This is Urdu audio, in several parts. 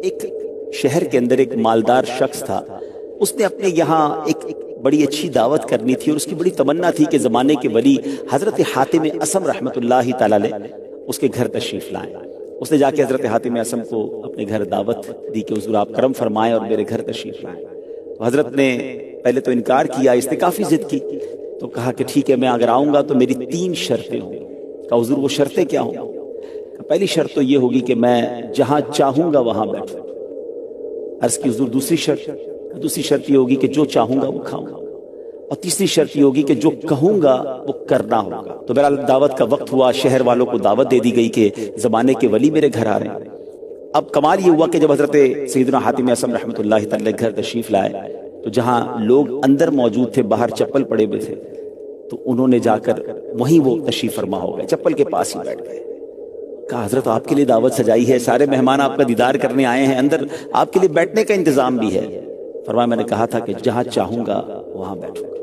ایک شہر کے اندر ایک مالدار شخص تھا، اس نے اپنے یہاں ایک بڑی اچھی دعوت کرنی تھی اور اس کی بڑی تمنا تھی کہ زمانے کے ولی حضرت حاتم اصم رحمۃ اللہ تعالی علیہ اس کے گھر تشریف لائیں۔ اس نے جا کے حضرت حاتم اصم کو اپنے گھر دعوت دی کہ حضور آپ کرم فرمائیں اور میرے گھر تشریف لائیں۔ تو حضرت نے پہلے تو انکار کیا، اس نے کافی ضد کی، تو کہا کہ ٹھیک ہے میں اگر آؤں گا تو میری 3 شرطیں ہوں گی۔ کہا حضور وہ شرطیں کیا ہوں؟ پہلی شرط تو یہ ہوگی کہ میں جہاں چاہوں گا وہاں بیٹھوں۔ عرض کی حضور دوسری شرط یہ ہوگی کہ جو چاہوں گا وہ کھاؤں گا، اور تیسری شرط یہ ہوگی کہ جو کہوں گا وہ کرنا ہوگا۔ تو بہرحال دعوت کا وقت ہوا، شہر والوں کو دعوت دے دی گئی کہ زمانے کے ولی میرے گھر آ رہے ہیں۔ اب کمال یہ ہوا کہ جب حضرت سیدنا حاتم اصم رحمۃ اللہ تعالی گھر تشریف لائے تو جہاں لوگ اندر موجود تھے باہر چپل پڑے ہوئے تھے، تو انہوں نے جا کر وہیں وہ تشریف فرما ہو گئے، چپل کے پاس ہی بیٹھ گئے۔ کہا حضرت آپ کے لیے دعوت سجائی ہے، سارے مہمان آپ کا دیدار کرنے آئے ہیں، اندر آپ کے لیے بیٹھنے کا انتظام بھی ہے۔ فرمایا میں نے کہا تھا کہ جہاں چاہوں گا وہاں بیٹھوں گا۔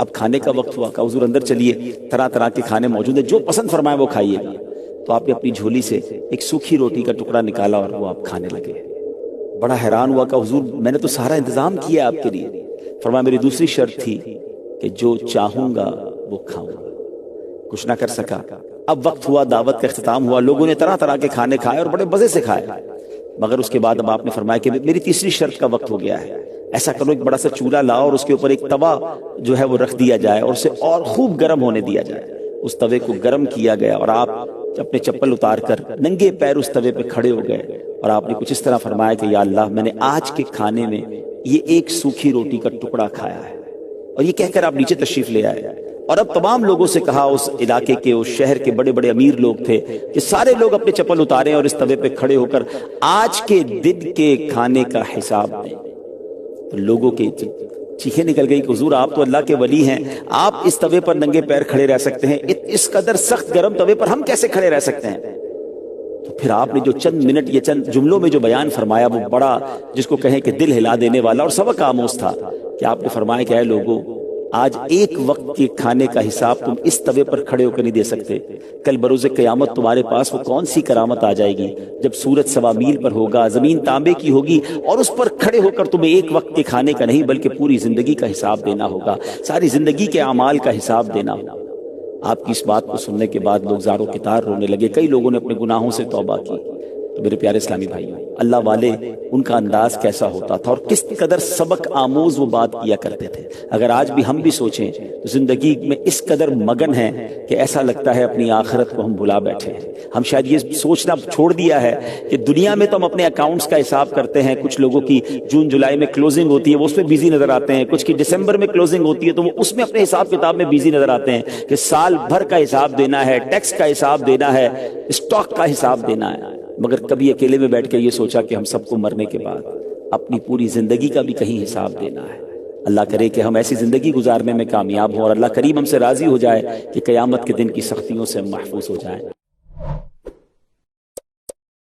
اب کھانے کا وقت ہوا، کہا حضور اندر چلیے، طرح طرح کے کھانے موجود ہیں، جو پسند فرمائے وہ کھائیے گا۔ تو آپ نے اپنی جھولی سے ایک سوکھی روٹی کا ٹکڑا نکالا اور وہ آپ کھانے لگے۔ بڑا حیران ہوا کہ حضور میں نے تو سارا انتظام کیا آپ کے لیے۔ فرمایا میری دوسری شرط تھی کہ جو چاہوں گا وہ کھاؤں گا۔ کچھ نہ کر سکا۔ اب وقت ہوا، دعوت کا اختتام ہوا، لوگوں نے طرح طرح کے کھانے کھائے اور بڑے مزے سے کھائے، مگر اس کے بعد اب آپ نے فرمایا کہ میری تیسری شرط کا وقت ہو گیا ہے، ایسا کرو ایک بڑا سا چولہا لاؤ اور اس کے اوپر ایک توا جو ہے وہ رکھ دیا جائے اور اسے اور خوب گرم ہونے دیا جائے۔ اس توے کو گرم کیا گیا اور آپ اپنے چپل اتار کر ننگے پیر اس توے پہ کھڑے ہو گئے اور آپ نے کچھ اس طرح فرمایا کہ یا اللہ میں نے آج کے کھانے میں یہ ایک سوکھی روٹی کا ٹکڑا کھایا ہے، اور یہ کہہ کر آپ نیچے تشریف لے آئے۔ اور اب تمام لوگوں سے کہا، اس علاقے کے اس شہر کے بڑے بڑے امیر لوگ تھے، کہ سارے لوگ اپنے چپل اتاریں اور اس توے پہ کھڑے ہو کر آج کے دن کے کھانے کا حساب دیں۔ تو لوگوں کے چیخیں نکل گئی کہ حضور آپ تو اللہ کے ولی ہیں، آپ اس توے پر ننگے پیر کھڑے رہ سکتے ہیں، اس قدر سخت گرم توے پر ہم کیسے کھڑے رہ سکتے ہیں؟ تو پھر آپ نے جو چند منٹ یہ چند جملوں میں جو بیان فرمایا وہ بڑا جس کو کہیں کہ دل ہلا دینے والا اور سبق آموز تھا، کہ آپ نے فرمایا کہ اے لوگوں آج ایک وقت کے کھانے کا حساب تم اس توے پر کھڑے ہو کر نہیں دے سکتے، کل بروز قیامت تمہارے پاس وہ کون سی کرامت آ جائے گی جب سورج 1.25 میل پر ہوگا، زمین تانبے کی ہوگی، اور اس پر کھڑے ہو کر تمہیں ایک وقت کے کھانے کا نہیں بلکہ پوری زندگی کا حساب دینا ہوگا، ساری زندگی کے اعمال کا حساب دینا ہوگا۔ آپ کی اس بات کو سننے کے بعد لوگ زاروں کے تار رونے لگے، کئی لوگوں نے اپنے گناہوں سے توبہ کی۔ تو میرے پیارے اسلامی بھائیوں، اللہ والے ان کا انداز کیسا ہوتا تھا اور کس قدر سبق آموز وہ بات کیا کرتے تھے۔ اگر آج بھی ہم بھی سوچیں تو زندگی میں اس قدر مگن ہیں کہ ایسا لگتا ہے اپنی آخرت کو ہم بھلا بیٹھے ہیں۔ ہم شاید یہ سوچنا چھوڑ دیا ہے کہ دنیا میں تو ہم اپنے اکاؤنٹس کا حساب کرتے ہیں، کچھ لوگوں کی جون جولائی میں کلوزنگ ہوتی ہے وہ اس میں بیزی نظر آتے ہیں، کچھ کی دسمبر میں کلوزنگ ہوتی ہے تو وہ اس میں اپنے حساب کتاب میں بیزی نظر آتے ہیں کہ سال بھر کا حساب دینا ہے، ٹیکس کا حساب دینا ہے، اسٹاک کا حساب دینا ہے۔ مگر کبھی اکیلے میں بیٹھ کے یہ سوچا کہ ہم سب کو مرنے کے بعد اپنی پوری زندگی کا بھی کہیں حساب دینا ہے۔ اللہ کرے کہ ہم ایسی زندگی گزارنے میں کامیاب ہوں اور اللہ کریم ہم سے راضی ہو جائے کہ قیامت کے دن کی سختیوں سے ہم محفوظ ہو جائیں۔